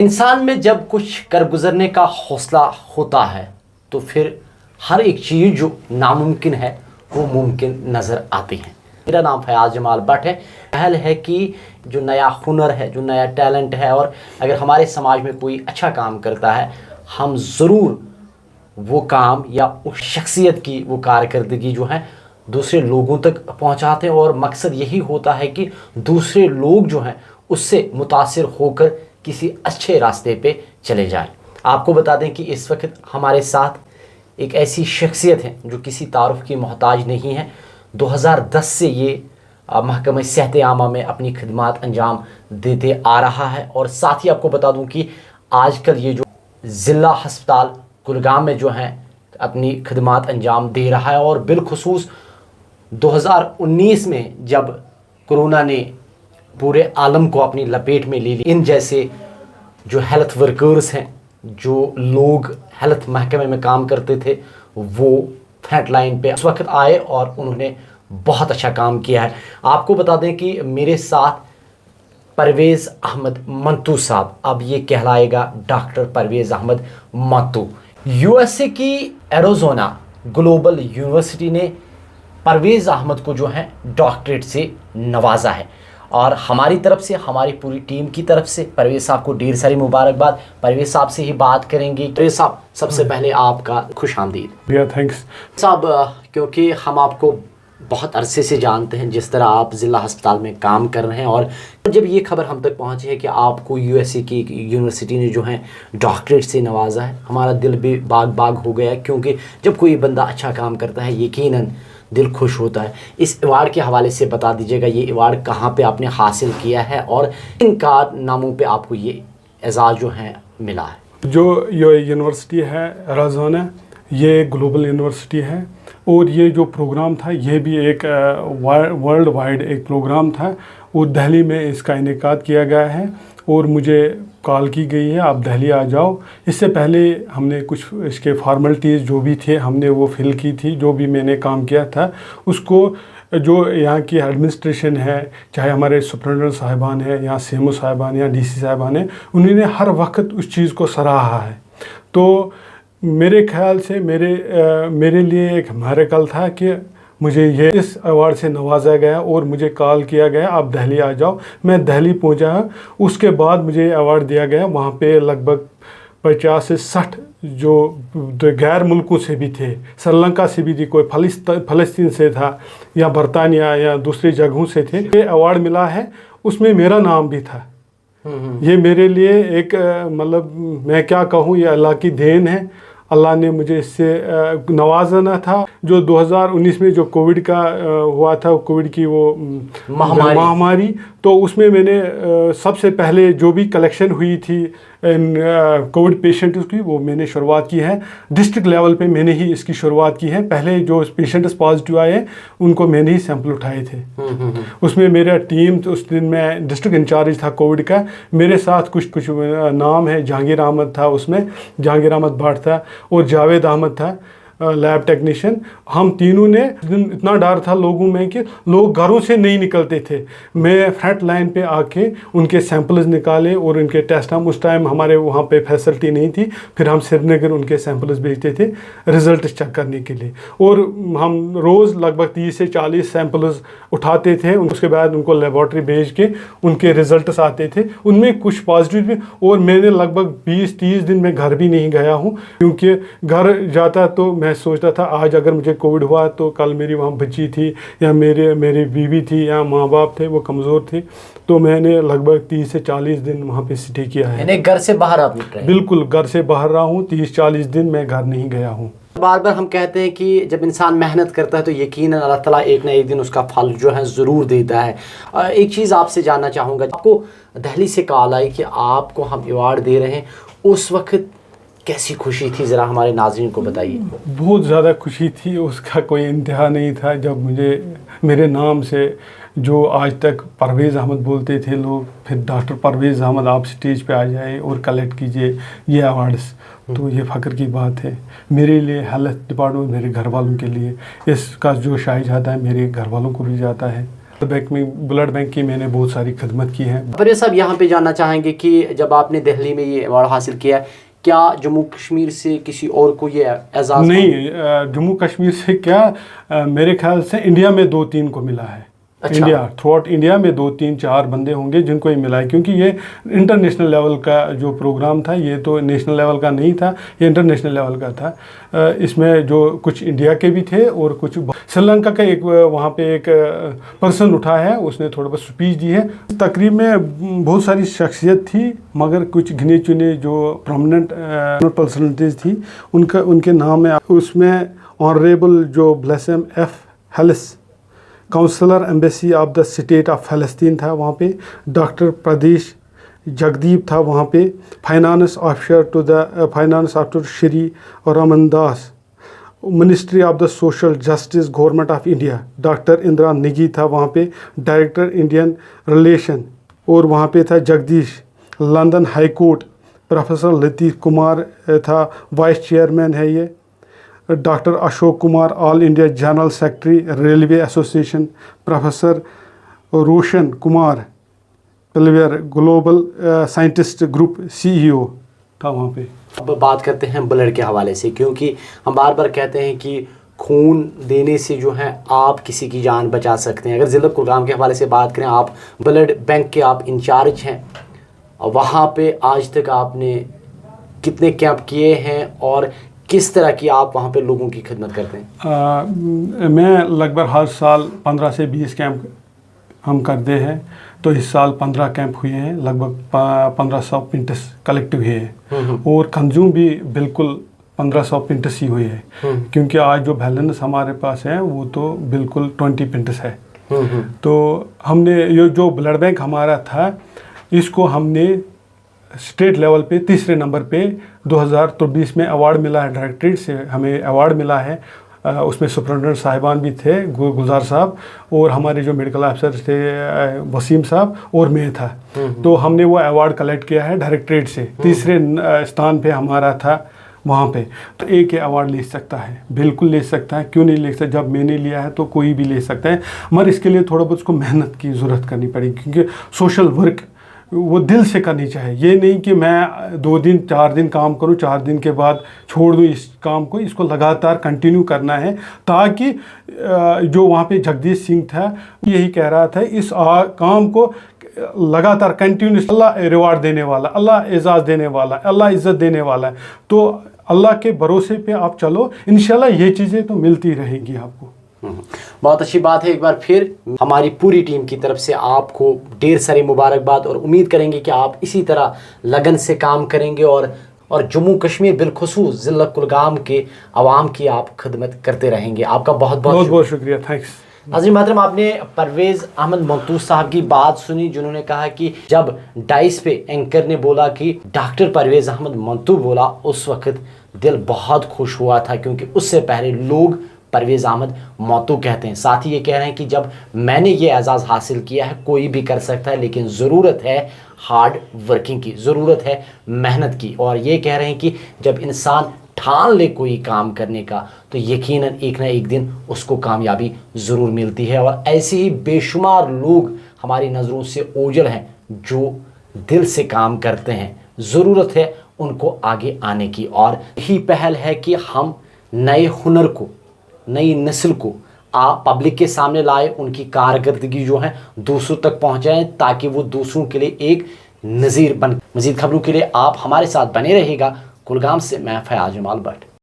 इंसान में जब कुछ कर गुजरने का हौसला होता है तो फिर हर एक चीज़ जो नामुमकिन है वो मुमकिन नज़र आती है। मेरा नाम फयाज जमाल भट्ट है। पहल है कि जो नया हुनर है, जो नया टैलेंट है, और अगर हमारे समाज में कोई अच्छा काम करता है, हम ज़रूर वो काम या उस शख्सियत की वो कारकर्दगी जो है दूसरे लोगों तक पहुंचाते हैं, और मकसद यही होता है कि दूसरे लोग जो हैं उससे मुतासिर होकर किसी अच्छे रास्ते पे चले जाएं। आपको बता दें कि इस वक्त हमारे साथ एक ऐसी शख्सियत है जो किसी तारुफ की मोहताज नहीं है। 2010 से ये महकमा सेहत आमा में अपनी खिदमात अंजाम देते आ रहा है, और साथ ही आपको बता दूं कि आजकल ये जो ज़िला हस्पताल कुलगाम में जो है अपनी खिदमात अंजाम दे रहा है, और बिलखुसूस 2019 में जब कोरोना ने पूरे आलम को अपनी लपेट में ले ली, इन जैसे जो हेल्थ वर्कर्स हैं, जो लोग हेल्थ महकमे में काम करते थे, वो फ्रंट लाइन पे उस वक्त आए और उन्होंने बहुत अच्छा काम किया है। आपको बता दें कि मेरे साथ परवेज़ अहमद मंतू साहब, अब ये कहलाएगा डॉक्टर परवेज़ अहमद मंतू। यूएसए की एरिज़ोना ग्लोबल यूनिवर्सिटी ने परवेज़ अहमद को जो है डॉक्टरेट से नवाजा है, और हमारी तरफ से, हमारी पूरी टीम की तरफ से परवेज़ साहब को ढेर सारी मुबारकबाद। परवेज़ साहब से ही बात करेंगे। परवेज़ साहब, सबसे पहले आपका खुश आमदीद। थैंक्स साहब, क्योंकि हम आपको बहुत अरसे से जानते हैं, जिस तरह आप ज़िला अस्पताल में काम कर रहे हैं, और जब ये खबर हम तक पहुंची है कि आपको यूएसए की यूनिवर्सिटी ने जो है डॉक्टरेट से नवाजा है, हमारा दिल भी बाग बाग हो गया है, क्योंकि जब कोई बंदा अच्छा काम करता है यकीनन दिल खुश होता है। इस अवार्ड के हवाले से बता दीजिएगा, ये अवार्ड कहाँ पे आपने हासिल किया है और किन कारनामों पे आपको ये एजाज़ जो है मिला है? जो ये यूनिवर्सिटी है एरिज़ोना, ये ग्लोबल यूनिवर्सिटी है, और ये जो प्रोग्राम था ये भी एक वर्ल्ड वाइड एक प्रोग्राम था, और दिल्ली में इसका इनेकाद किया गया है, और मुझे कॉल की गई है आप दिल्ली आ जाओ। इससे पहले हमने कुछ इसके फॉर्मेलिटीज़ जो भी थे हमने वो फिल की थी, जो भी मैंने काम किया था उसको। जो यहाँ की एडमिनिस्ट्रेशन है, चाहे हमारे सुपरिटेंडेंट साहिबान हैं या सीएमओ साहिबान या डीसी साहिबान हैं, उन्होंने हर वक्त उस चीज़ को सराहा है। तो मेरे ख्याल से मेरे लिए एक मैरेकल था कि मुझे ये इस अवार्ड से नवाजा गया, और मुझे कॉल किया गया आप दिल्ली आ जाओ। मैं दिल्ली पहुंचा, उसके बाद मुझे अवार्ड दिया गया। वहाँ पे लगभग 50 से 60 जो गैर मुल्कों से भी थे, श्रीलंका से भी थी, कोई फ़लस्तीन से था, या बरतानिया या दूसरी जगहों से थे। ये अवार्ड मिला है, उसमें मेरा नाम भी था। ये मेरे लिए एक मतलब मैं क्या कहूँ, ये अल्लाह की देन है। अल्लाह ने मुझे इससे नवाजना था। जो 2019 में जो कोविड का हुआ था, कोविड की वो महामारी, तो उसमें मैंने सबसे पहले जो भी कलेक्शन हुई थी कोविड पेशेंट्स की, वो मैंने शुरुआत की है। डिस्ट्रिक्ट लेवल पे मैंने ही इसकी शुरुआत की है। पहले जो पेशेंट्स पॉजिटिव आए उनको मैंने ही सैंपल उठाए थे। उसमें मेरा टीम, तो उस दिन मैं डिस्ट्रिक्ट इंचार्ज था कोविड का। मेरे साथ कुछ नाम है, जहांगीर अहमद था उसमें, जहांगीर अहमद भट्ट था, और जावेद अहमद था लैब टेक्नीशियन। हम तीनों ने, इतना डर था लोगों में कि लोग घरों से नहीं निकलते थे। मैं फ्रंट लाइन पे आके उनके सैंपल्स निकाले और उनके टेस्ट, हम उस टाइम हमारे वहाँ पे फैसिलिटी नहीं थी, फिर हम श्रीनगर उनके सैंपल्स भेजते थे रिज़ल्ट चेक करने के लिए, और हम रोज़ लगभग 30 से 40 सैंपल्स उठाते थे। उसके बाद उनको लेबॉर्ट्री भेज के उनके रिज़ल्ट्स आते थे, उनमें कुछ पॉजिटिव भी। और मैंने लगभग 20-30 दिन में घर भी नहीं गया हूँ, क्योंकि घर जाता तो मैं सोचता था आज अगर मुझे कोविड हुआ तो कल मेरी वहाँ बच्ची थी, या मेरी बीवी थी, या माँ बाप थे वो कमज़ोर थे। तो मैंने लगभग 30 से 40 दिन वहाँ पे स्टे किया है। यानी घर से बाहर आप निकले? बिल्कुल, घर से बाहर रहा हूँ। 30-40 दिन मैं घर नहीं गया हूँ। बार बार हम कहते हैं कि जब इंसान मेहनत करता है तो यकीनन अल्लाह ताला एक ना एक दिन उसका फल जो है ज़रूर देता है। एक चीज़ आपसे जानना चाहूँगा, आपको दिल्ली से कॉल आई कि आपको हम अवार्ड दे रहे हैं, उस वक्त कैसी खुशी थी, ज़रा हमारे नाज़रीन को बताइए। बहुत ज़्यादा खुशी थी, उसका कोई इंतहा नहीं था। जब मुझे मेरे नाम से जो आज तक परवेज़ अहमद बोलते थे लोग, फिर डॉक्टर परवेज़ अहमद आप स्टेज पे आ जाए और कलेक्ट कीजिए ये अवार्ड्स, तो ये फ़ख्र की बात है मेरे लिए, हेल्थ डिपार्टमेंट, मेरे घर वालों के लिए। इसका जो शायद जाता है मेरे घर वालों को भी जाता है। ब्लड बैंक की मैंने बहुत सारी खिदमत की है। परवेज साहब, यहाँ पे जानना चाहेंगे कि जब आपने दिल्ली में ये अवार्ड हासिल किया, क्या जम्मू कश्मीर से किसी और को ये एजाज़? नहीं, जम्मू कश्मीर से क्या, मेरे ख्याल से इंडिया में 2-3 को मिला है। अच्छा। इंडिया, थ्रू आउट इंडिया में 2-3-4 बंदे होंगे जिनको ये मिला है, क्योंकि ये इंटरनेशनल लेवल का जो प्रोग्राम था, ये तो नेशनल लेवल का नहीं था, ये इंटरनेशनल लेवल का था। इसमें जो कुछ इंडिया के भी थे और कुछ श्रीलंका का एक वहाँ पे एक पर्सन उठा है, उसने थोड़ा बहुत स्पीच दी है। तकरीब में बहुत सारी शख्सियत थी, मगर कुछ गिने चुने जो प्रोमिनेंट पर्सनैलिटीज़ थी उनके नाम है। उसमें ऑनरेबल जो ब्लेसम एफ हेलिस, counsellor embassy of the state of फ़लस्तीन था वहाँ पे। डॉक्टर प्रदेश जगदीप था वहाँ पे। Finance officer Shri Raman Das, ministry of the social justice government of India, doctor Indira निगी था वहाँ पे, डायरेक्टर इंडियन रिलेशन, और वहाँ पे था Jagdish. London High Court professor Latif Kumar था, वाइस चेयरमैन है ये। Doctor Ashok Kumar, all India general secretary railway association. Professor Roshan Kumar पलवेर, ग्लोबल साइंटिस्ट ग्रुप CEO था वहाँ पे। अब बात करते हैं ब्लड के हवाले से, क्योंकि हम बार बार कहते हैं कि खून देने से जो है आप किसी की जान बचा सकते हैं। अगर ज़िला कुलगाम के हवाले से बात करें, आप ब्लड बैंक के आप इंचार्ज हैं, वहाँ पे आज तक आपने कितने कैंप किए हैं और किस तरह की आप वहाँ पे लोगों की खिदमत करते हैं? मैं लगभग हर साल 15 से 20 कैंप हम करते हैं। तो इस साल 15 कैंप हुए हैं, लगभग 1500 पिंटस कलेक्ट हुए हैं, और कंज्यूम भी बिल्कुल 1500 पिंटस ही हुए हैं, क्योंकि आज जो बैलेंस हमारे पास है वो तो बिल्कुल 20 पिंटस है। तो हमने ये जो ब्लड बैंक हमारा था, इसको हमने स्टेट लेवल पे 3रे नंबर पे 2023 में अवार्ड मिला है, डायरेक्टरेट से हमें अवार्ड मिला है। उसमें सुपरिटेंडेंट साहिबान भी थे, गुलजार साहब, और हमारे जो मेडिकल ऑफिसर थे वसीम साहब, और मैं था। तो हमने वो अवार्ड कलेक्ट किया है डायरेक्टरेट से। 3रे स्थान पे हमारा था वहाँ पे। तो एक ही अवार्ड ले सकता है, बिल्कुल ले सकता है, क्यों नहीं ले सकता? जब मैंने लिया है तो कोई भी ले सकता है, मगर इसके लिए थोड़ा बहुत उसको मेहनत की ज़रूरत करनी पड़ेगी, क्योंकि सोशल वर्क वो दिल से करनी चाहिए। ये नहीं कि मैं 2 दिन 4 दिन काम करूं, 4 दिन के बाद छोड़ दूं इस काम को। इसको लगातार कंटिन्यू करना है, ताकि जो वहाँ पे जगदीश सिंह था यही कह रहा था, इस काम को लगातार कंटिन्यूस, अल्लाह रिवार्ड देने वाला, अल्लाह एजाज़ देने वाला, अल्लाह इज़्ज़त देने वाला है। तो अल्लाह के भरोसे पे आप चलो, इंशाल्लाह ये चीज़ें तो मिलती रहेंगी आपको। बहुत अच्छी बात है। एक बार फिर हमारी पूरी टीम की तरफ से आपको ढेर सारी मुबारकबाद, और उम्मीद करेंगे कि आप इसी तरह लगन से काम करेंगे और जम्मू कश्मीर बिलखुसूस ज़िला कुलगाम के आवाम की आप खिदमत करते रहेंगे। आपका बहुत बहुत शुक्रिया, थैंक्स। नाज़रीन मोहतरम, आपने परवेज़ अहमद मंतू साहब की बात सुनी, जिन्होंने कहा कि जब डाइस पे एंकर ने बोला कि डॉक्टर परवेज़ अहमद मंतू बोला, उस वक्त दिल बहुत खुश हुआ था, क्योंकि उससे पहले लोग परवेज़ अहमद मंतू कहते हैं। साथ ही ये कह रहे हैं कि जब मैंने ये एजाज़ हासिल किया है, कोई भी कर सकता है, लेकिन ज़रूरत है हार्ड वर्किंग की, ज़रूरत है मेहनत की। और ये कह रहे हैं कि जब इंसान ठान ले कोई काम करने का, तो यकीनन एक ना एक दिन उसको कामयाबी ज़रूर मिलती है। और ऐसे ही बेशुमार लोग हमारी नज़रों से ओझल हैं जो दिल से काम करते हैं। ज़रूरत है उनको आगे आने की, और यही पहल है कि हम नए हुनर को, नई नस्ल को आप पब्लिक के सामने लाए, उनकी कारकर्दगी जो है दूसरों तक पहुंचाएं, ताकि वो दूसरों के लिए एक नज़ीर बन। मज़ीद खबरों के लिए आप हमारे साथ बने रहिएगा। कुलगाम से मैं फयाज जमाल भट्ट।